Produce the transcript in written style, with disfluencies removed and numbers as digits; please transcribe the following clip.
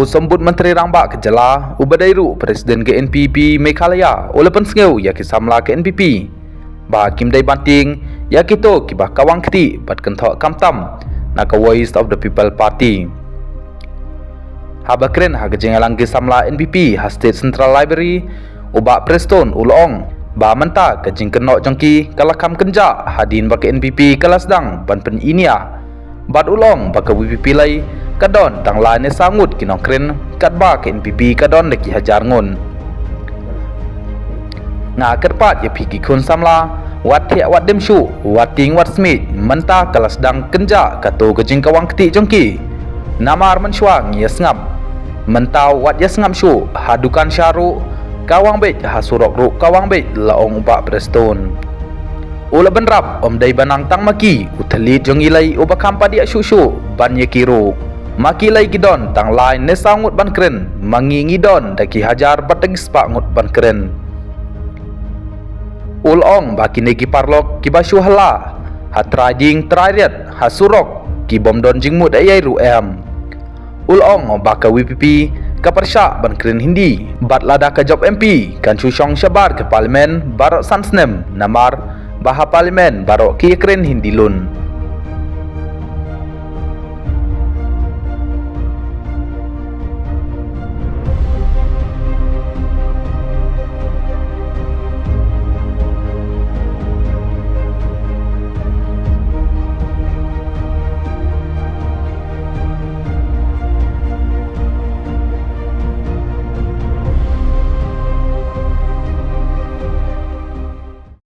sambut Menteri Rambak ke Jela, ubadairu Presiden KNPP Meghalaya, olepan sengau ya kisamla KNPP. Bah Kim Dai Banting, ya kito kibah kawang keti, bat kentok kamtam, naka Voice of the People Party. Habakren hagajengalang kisamla NPP, ha State Central Library, ubak Preston ulong, bah menta kajing kenok jangki, kalakam kenja, hadin bak NPP kalasdang, ban pen inia, bat ulong bak WPP lai, kadon tang lain sangut kinong kren kat ba ke NPP kadon leki hajar ngun nga kerpat ya piki kun samla wat thia wat dem shu wat ting wat smith menta kalas dang kenja kato gejing kawang keti jongki namar mensyuang ya sngap mentau wat ya sngap shu hadukan syaru kawang bet hasurok ru kawang bet laong uba Preston ula benrap om dai banang tang maki utelit jong ilai uba kampa dia shu ban ye kiro maki lai gidon tang lain ne sangut ban keren mangi ngidon daki hajar batagis pak ngut ban keren ulong baki negi parlok ki basyu hala hatrading trariat hasurok ki bomdon jingmut ayai ruem ulong baka WPP kaparsya ban keren hindi bat lada ka job MP kan syong syabar ke parlimen barok sansnem namar baha parlimen barok ki keren hindi lun